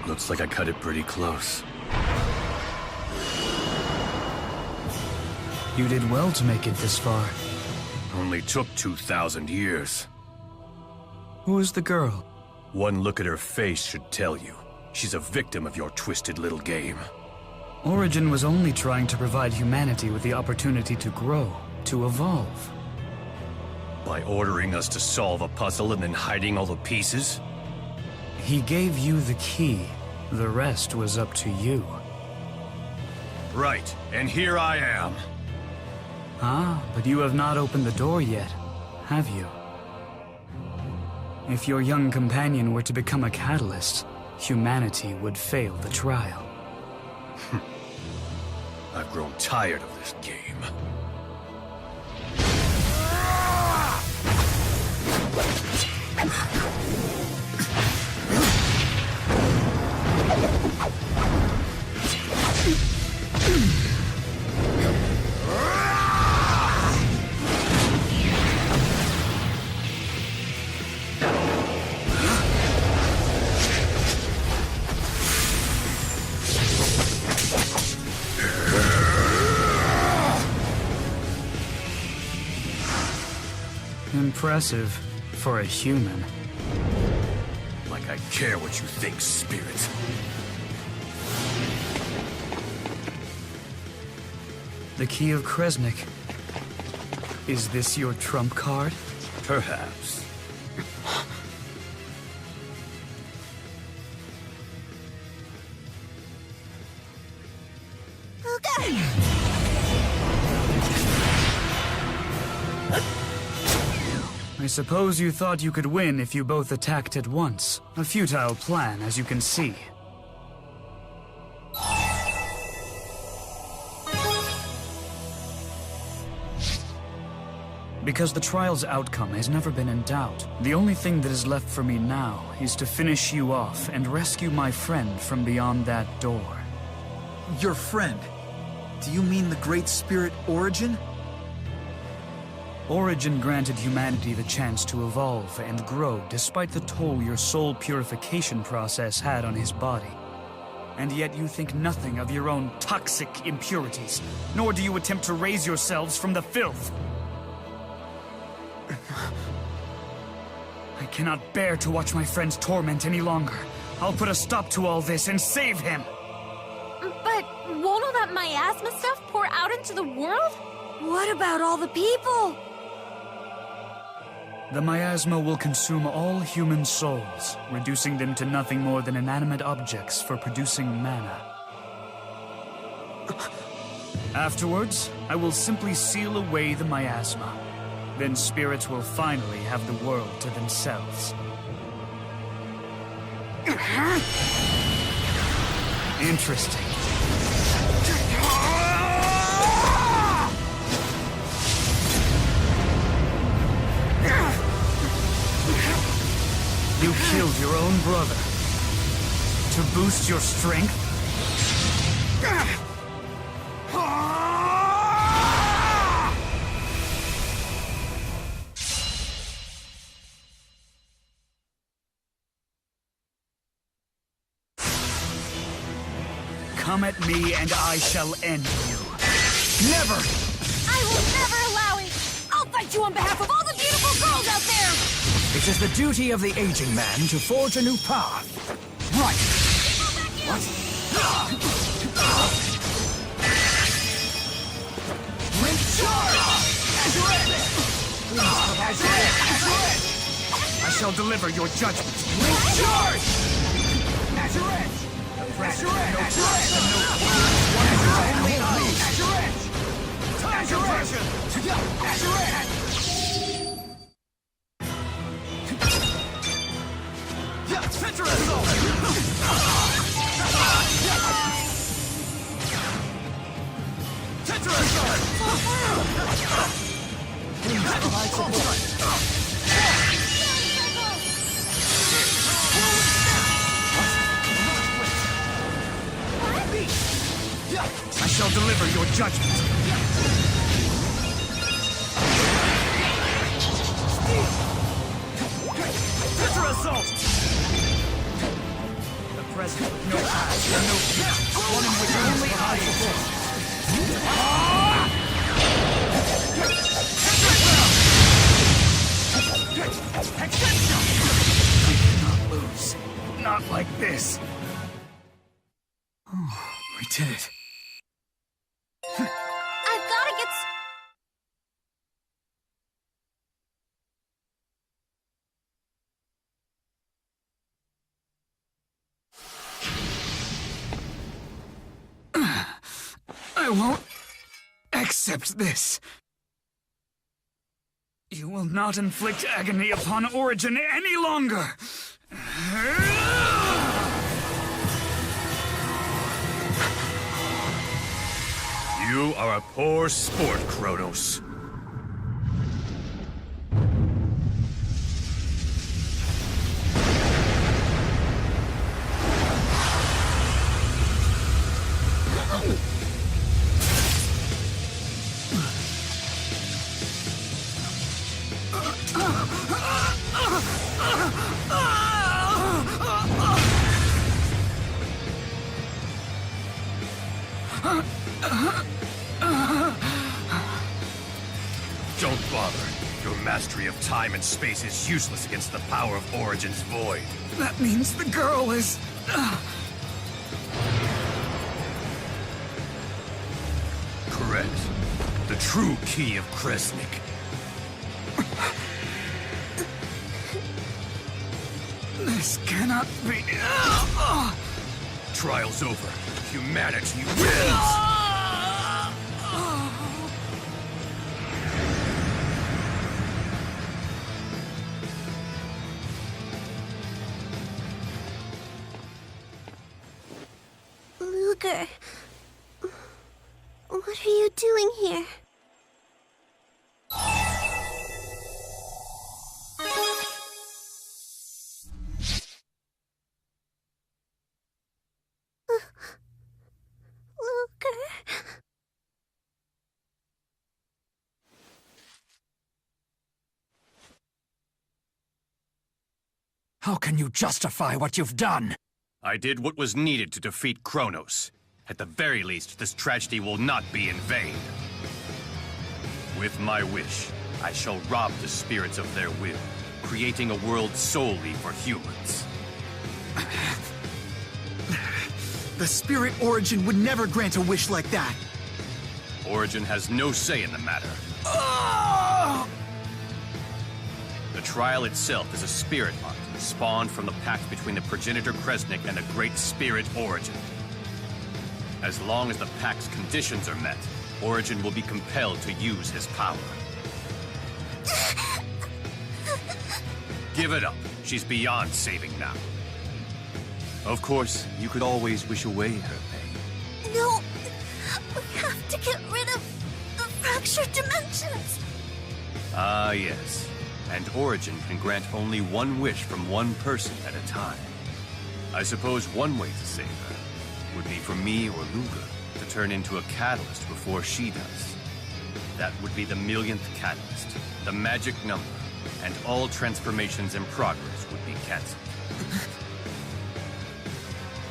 Looks like I cut it pretty close. You did well to make it this far. Only took 2,000 years. Who is the girl? One look at her face should tell you. She's a victim of your twisted little game. Origin was only trying to provide humanity with the opportunity to grow, to evolve. By ordering us to solve a puzzle and then hiding all the pieces? He gave you the key. The rest was up to you. Right, and here I am. Ah, but you have not opened the door yet, have you? If your young companion were to become a catalyst, humanity would fail the trial. I've grown tired of this game. Impressive for a human. Like I care what you think, Spirit. The Key of Kresnik. Is this your trump card? Perhaps. I suppose you thought you could win if you both attacked at once. A futile plan, as you can see. Because the trial's outcome has never been in doubt, the only thing that is left for me now is to finish you off and rescue my friend from beyond that door. Your friend? Do you mean the Great Spirit Origin? Origin granted humanity the chance to evolve and grow despite the toll your soul purification process had on his body. And yet you think nothing of your own toxic impurities, nor do you attempt to raise yourselves from the filth. I cannot bear to watch my friend's torment any longer. I'll put a stop to all this and save him! But won't all that miasma stuff pour out into the world? What about all the people? The miasma will consume all human souls, reducing them to nothing more than inanimate objects for producing mana. Afterwards, I will simply seal away the miasma. Then spirits will finally have the world to themselves. Interesting. You killed your own brother. To boost your strength? Come at me and I shall end you. Never! I will never allow it! I'll fight you on behalf of all the beautiful girls out there! It is the duty of the aging man to forge a new path. Right. What? I shall deliver your judgment. Charge! Nazareth! Nazareth! Nazareth! I shall deliver your judgment. Assault! The present with no past and no future. One in which only I cannot lose. Not like this. Oh, we did it. I've gotta get... I won't accept this. You will not inflict agony upon Origin any longer. You are a poor sport, Kronos. Don't bother. Your mastery of time and space is useless against the power of Origin's void. That means the girl is... Correct. The true key of Kresnik. This cannot be... Trial's over. Humanity wins! Luger... What are you doing here? Luger... How can you justify what you've done? I did what was needed to defeat Kronos. At the very least, this tragedy will not be in vain. With my wish, I shall rob the spirits of their will, creating a world solely for humans. The Spirit Origin would never grant a wish like that. Origin has no say in the matter. The trial itself is a spirit art, spawned from the pact between the progenitor Kresnik and the Great Spirit Origin. As long as the pact's conditions are met, Origin will be compelled to use his power. Give it up. She's beyond saving now. Of course, you could always wish away her pain. No! We have to get rid of the fractured dimensions! Ah, yes. And Origin can grant only one wish from one person at a time. I suppose one way to save her would be for me or Luger to turn into a catalyst before she does. That would be the millionth catalyst, the magic number, and all transformations in progress would be cancelled.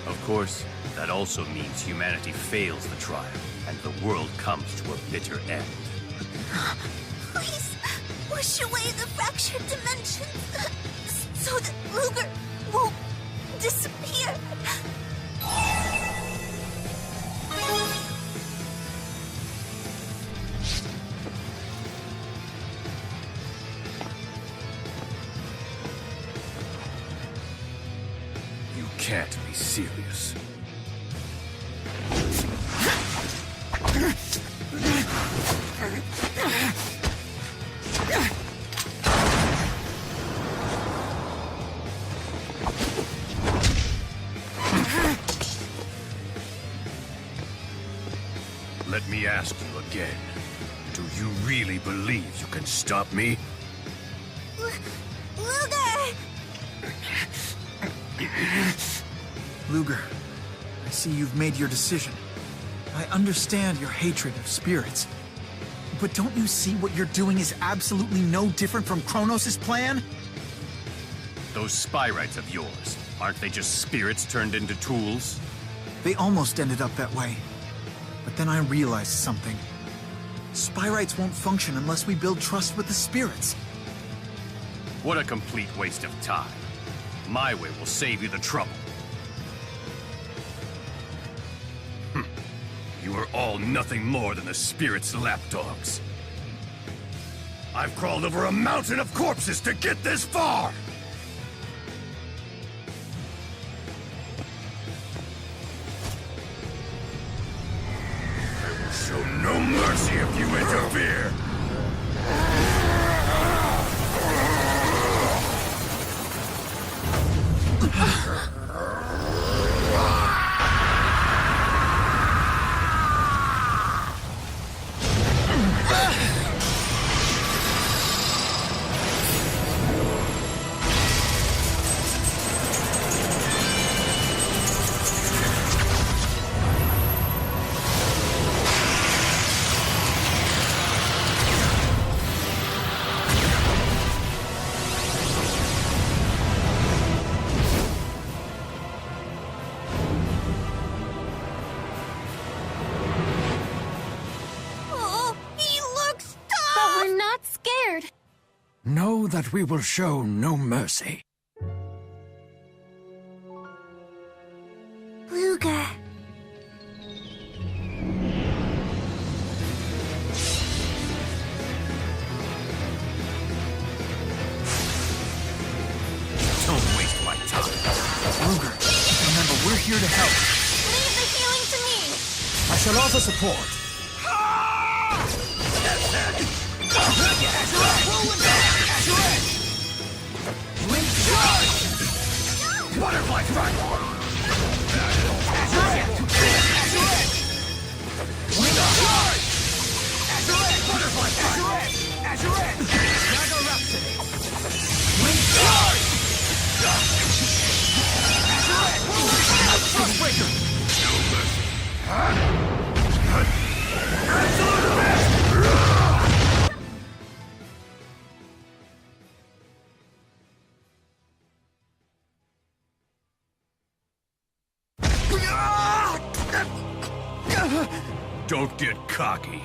Of course, that also means humanity fails the trial, and the world comes to a bitter end. Please, wish away the fractured dimensions, so that Luger won't disappear. You can't be serious. Let me ask you again. Do you really believe you can stop me? Luger! Luger, I see you've made your decision. I understand your hatred of spirits. But don't you see what you're doing is absolutely no different from Kronos' plan? Those spyrites of yours, aren't they just spirits turned into tools? They almost ended up that way. But then I realized something. Spyrites won't function unless we build trust with the spirits. What a complete waste of time. My way will save you the trouble. You are all nothing more than the spirits' lapdogs. I've crawled over a mountain of corpses to get this far! I will show no mercy if you interfere! Oh, he looks tough! But we're not scared. Know that we will show no mercy. Luger. Don't waste my time. Luger, remember, we're here to help. Leave the healing to me. I shall offer support. Butterfly strike! Don't get cocky.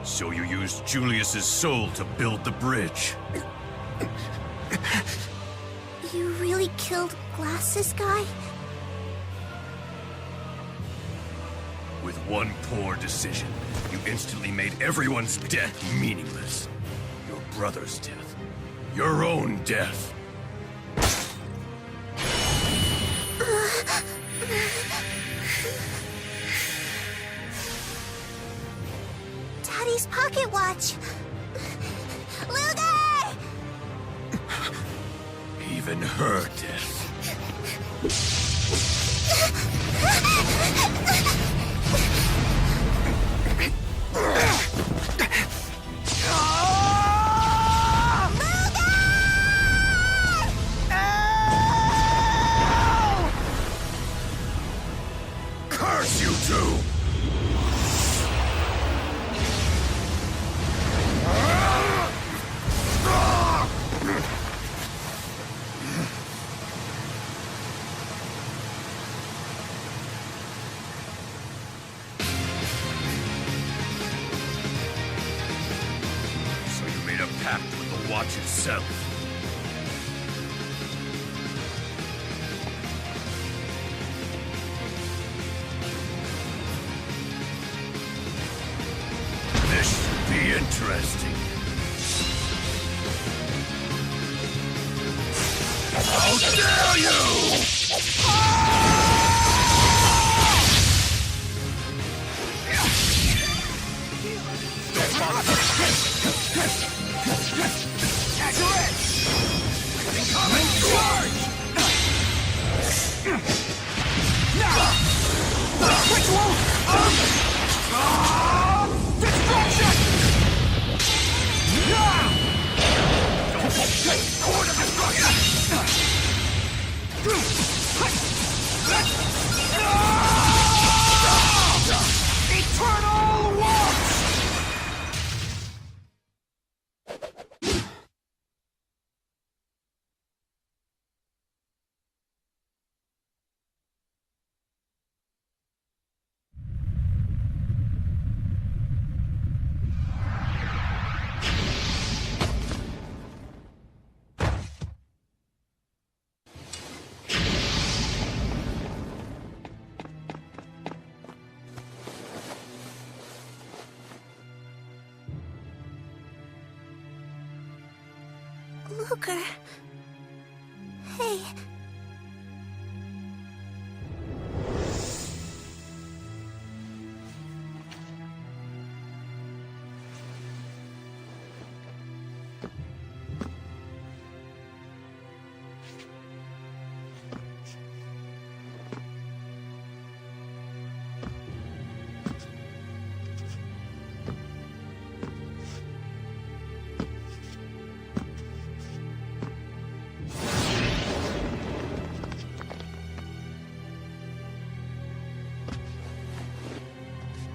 So you used Julius's soul to build the bridge. You really killed Glasses Guy? With one poor decision, you instantly made everyone's death meaningless. Your brother's death. Your own death. Daddy's pocket watch. Luger! Even her death. Curse you two! So you made a pact with the watch itself. This should be interesting. How dare you! Ritual Eternal Watch! Luger. Hey.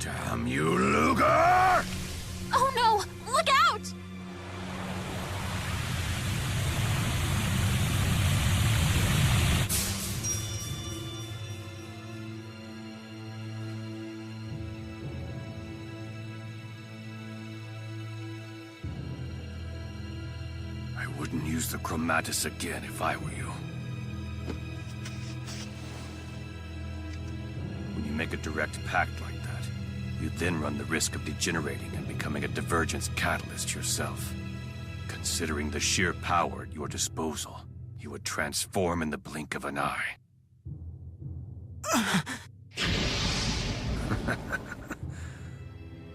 Damn you, Luger! Oh no! Look out! I wouldn't use the Chromatus again if I were you. When you make a direct pact like that, you then run the risk of degenerating and becoming a divergence catalyst yourself. Considering the sheer power at your disposal, you would transform in the blink of an eye.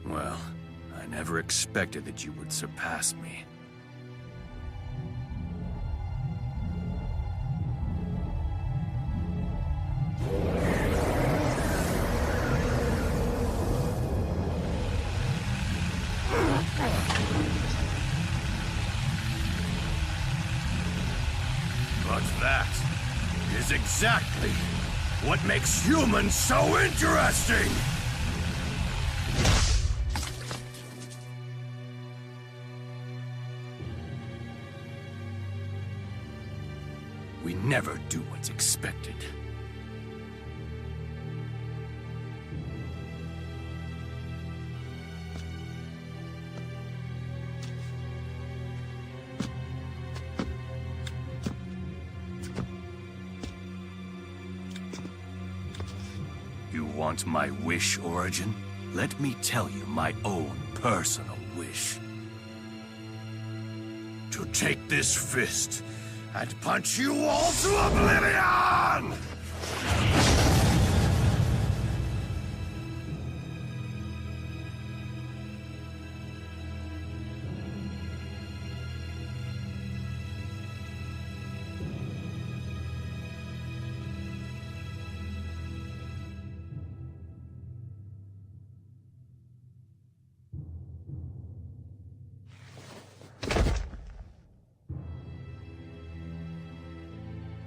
Well, I never expected that you would surpass me. But that is exactly what makes humans so interesting! We never do what's expected. You want my wish, Origin? Let me tell you my own personal wish. To take this fist and punch you all to oblivion!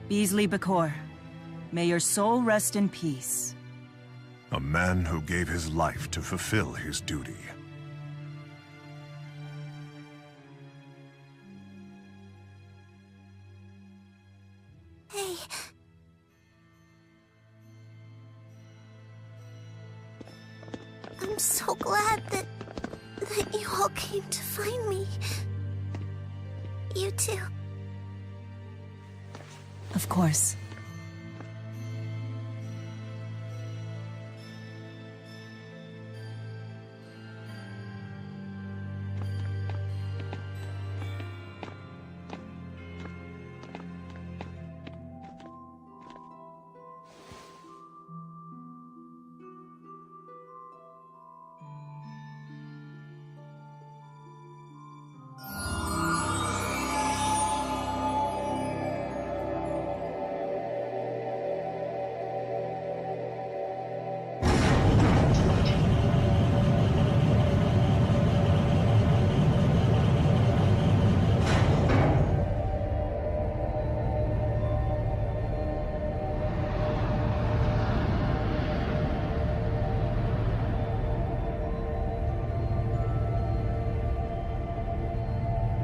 Beasley Bakor, may your soul rest in peace. A man who gave his life to fulfill his duty. Hey. I'm so glad that you all came to find me. You too. Of course.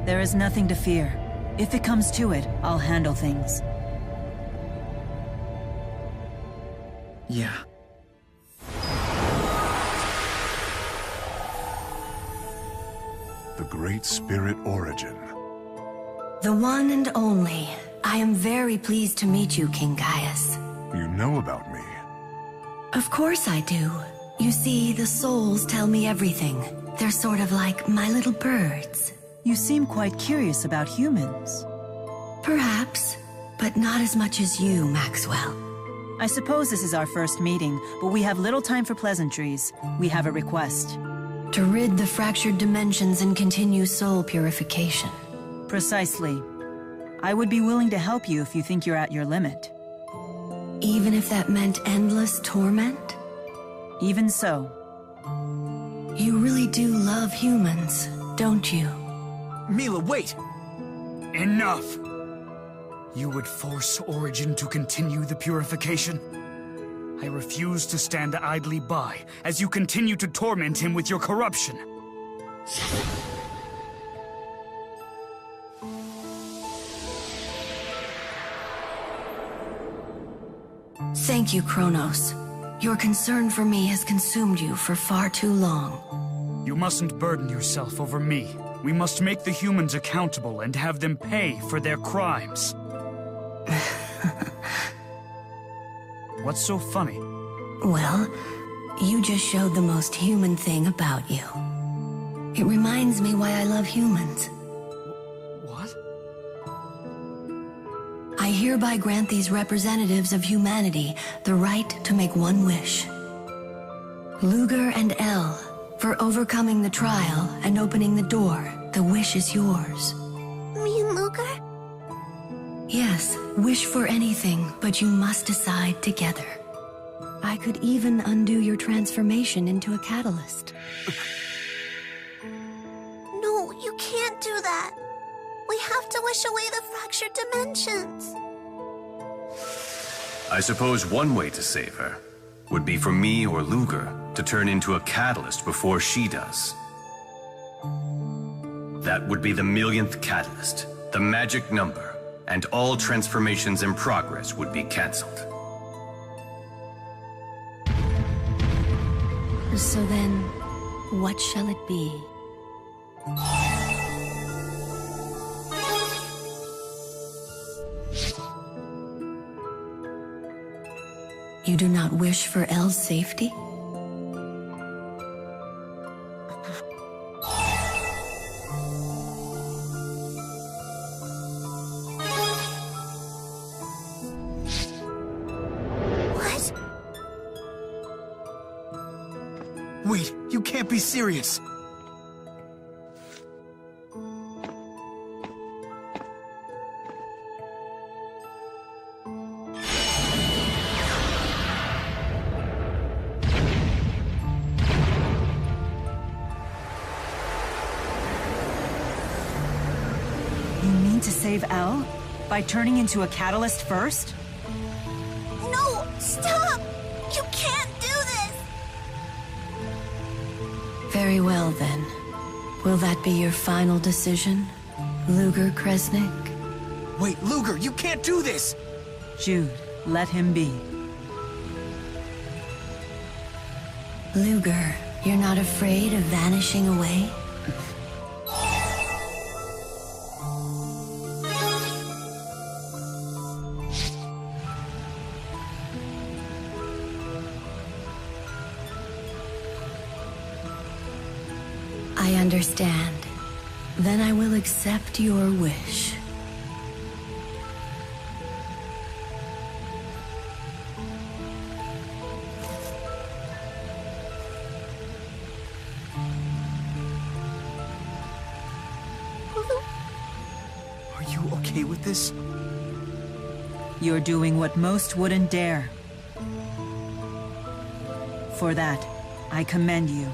There is nothing to fear. If it comes to it, I'll handle things. Yeah. The Great Spirit Origin. The one and only. I am very pleased to meet you, King Gaius. You know about me. Of course I do. You see, the souls tell me everything. They're sort of like my little birds. You seem quite curious about humans. Perhaps, but not as much as you, Maxwell. I suppose this is our first meeting, but we have little time for pleasantries. We have a request. To rid the fractured dimensions and continue soul purification. Precisely. I would be willing to help you if you think you're at your limit. Even if that meant endless torment? Even so. You really do love humans, don't you? Mila, wait! Enough! You would force Origin to continue the purification? I refuse to stand idly by as you continue to torment him with your corruption. Thank you, Kronos. Your concern for me has consumed you for far too long. You mustn't burden yourself over me. We must make the humans accountable and have them pay for their crimes. What's so funny? Well, you just showed the most human thing about you. It reminds me why I love humans. What? I hereby grant these representatives of humanity the right to make one wish. Luger and El, for overcoming the trial and opening the door, the wish is yours. Me and Luger? Yes, wish for anything, but you must decide together. I could even undo your transformation into a catalyst. No, you can't do that. We have to wish away the fractured dimensions. I suppose one way to save her would be for me or Luger to turn into a catalyst before she does. That would be the millionth catalyst, the magic number, and all transformations in progress would be cancelled. So then, what shall it be? You do not wish for Elle's safety? What? Wait, you can't be serious! You mean to save Elle? By turning into a catalyst first? No! Stop! You can't do this! Very well then. Will that be your final decision, Luger Kresnik? Wait, Luger, you can't do this! Jude, let him be. Luger, you're not afraid of vanishing away? I understand. Then I will accept your wish. Are you okay with this? You're doing what most wouldn't dare. For that, I commend you.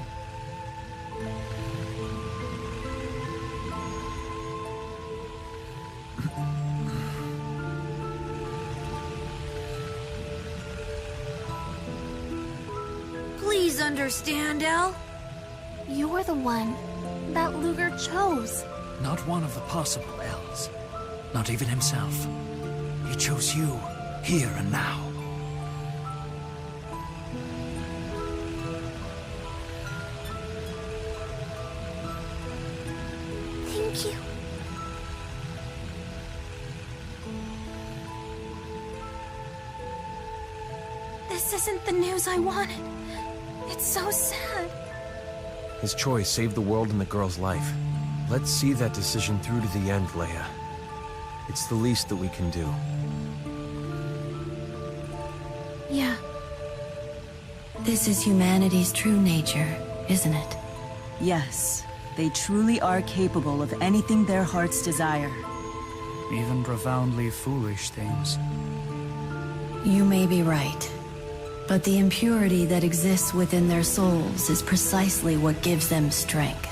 Please understand, Elle. You're the one that Luger chose. Not one of the possible elves. Not even himself. He chose you, here and now. Thank you. This isn't the news I wanted. It's so sad. His choice saved the world and the girl's life. Let's see that decision through to the end, Leia. It's the least that we can do. Yeah. This is humanity's true nature, isn't it? Yes, they truly are capable of anything their hearts desire. Even profoundly foolish things. You may be right. But the impurity that exists within their souls is precisely what gives them strength.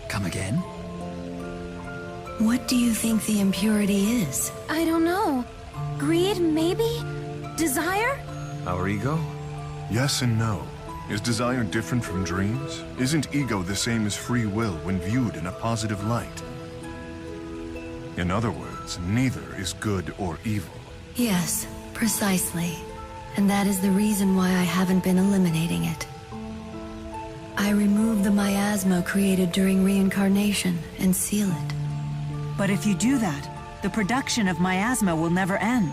Come again? What do you think the impurity is? I don't know. Greed, maybe? Desire? Our ego? Yes and no. Is desire different from dreams? Isn't ego the same as free will when viewed in a positive light? In other words, neither is good or evil. Yes, precisely. And that is the reason why I haven't been eliminating it. I remove the miasma created during reincarnation and seal it. But if you do that, the production of miasma will never end.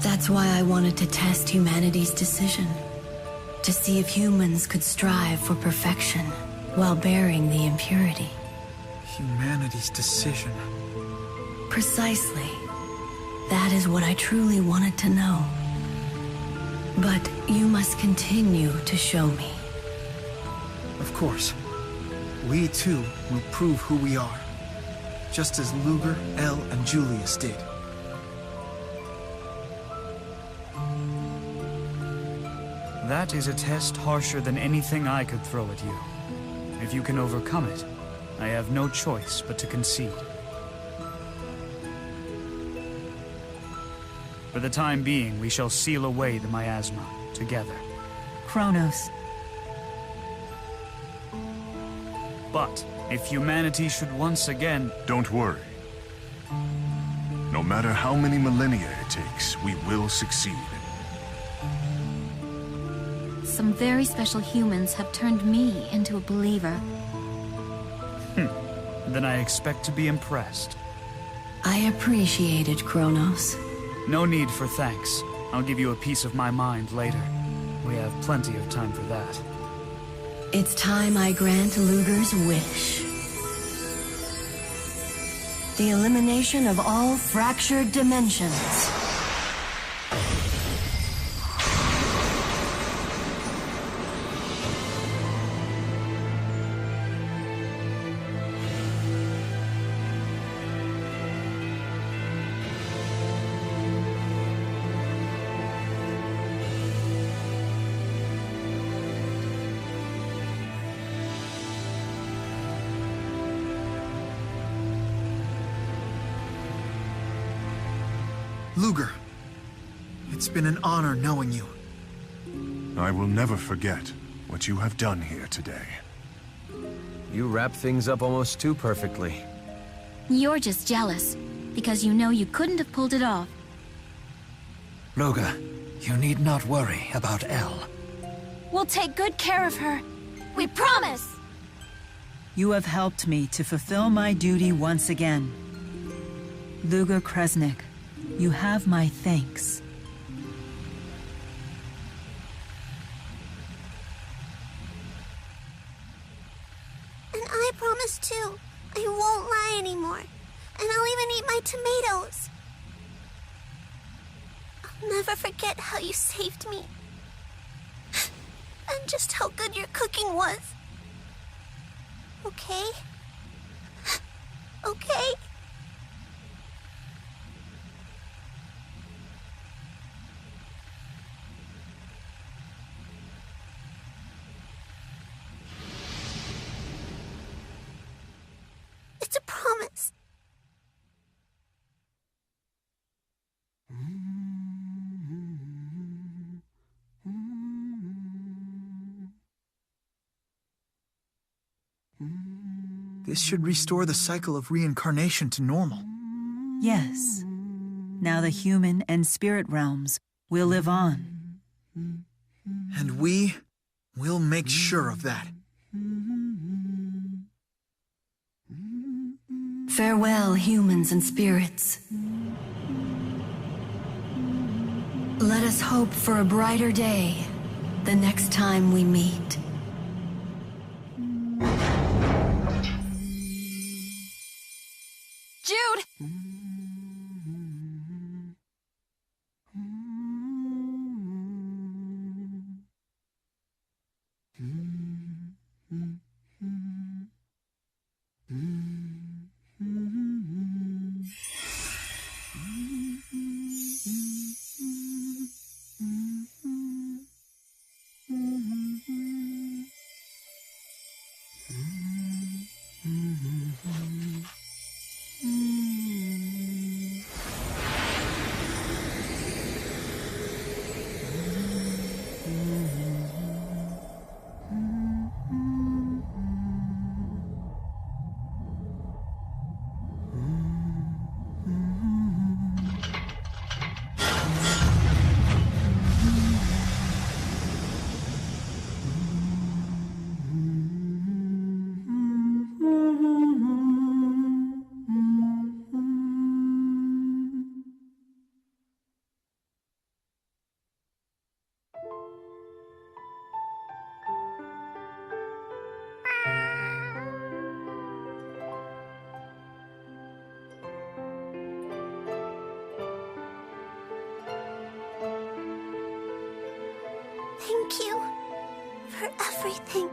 That's why I wanted to test humanity's decision. To see if humans could strive for perfection while bearing the impurity. Humanity's decision. Precisely. That is what I truly wanted to know. But you must continue to show me. Of course. We too will prove who we are. Just as Luger, El, and Julius did. That is a test harsher than anything I could throw at you. If you can overcome it, I have no choice but to concede. For the time being, we shall seal away the miasma, together. Kronos. But, if humanity should once again... Don't worry. No matter how many millennia it takes, we will succeed. Some very special humans have turned me into a believer. Then I expect to be impressed. I appreciate it, Kronos. No need for thanks. I'll give you a piece of my mind later. We have plenty of time for that. It's time I grant Luger's wish. The elimination of all fractured dimensions. Luger, it's been an honor knowing you. I will never forget what you have done here today. You wrap things up almost too perfectly. You're just jealous, because you know you couldn't have pulled it off. Luger, you need not worry about Elle. We'll take good care of her. We promise! You have helped me to fulfill my duty once again. Luger Kresnik, you have my thanks. And I promise too. I won't lie anymore. And I'll even eat my tomatoes. I'll never forget how you saved me. And just how good your cooking was. Okay? Okay? It's a promise. This should restore the cycle of reincarnation to normal. Yes. Now the human and spirit realms will live on. And we'll make sure of that. Farewell, humans and spirits. Let us hope for a brighter day the next time we meet. Jude! Thank you for everything.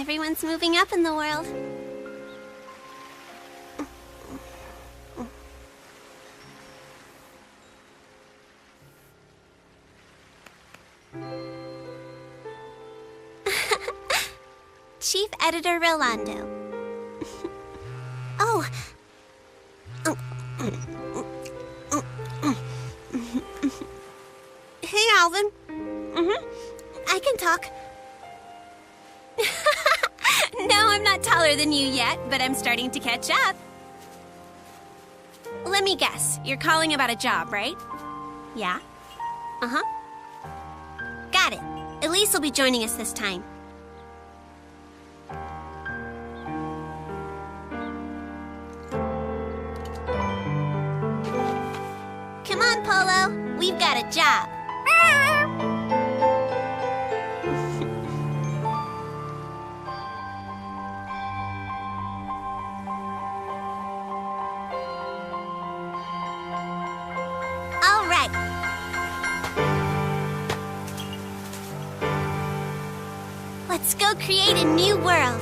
Everyone's moving up in the world. Chief Editor Rolando. Oh. Hey, Alvin. I can talk. No, I'm not taller than you yet, but I'm starting to catch up. Let me guess. You're calling about a job, right? Yeah? Uh-huh. Got it. Elise will be joining us this time. Come on, Polo. We've got a job. All right. Let's go create a new world.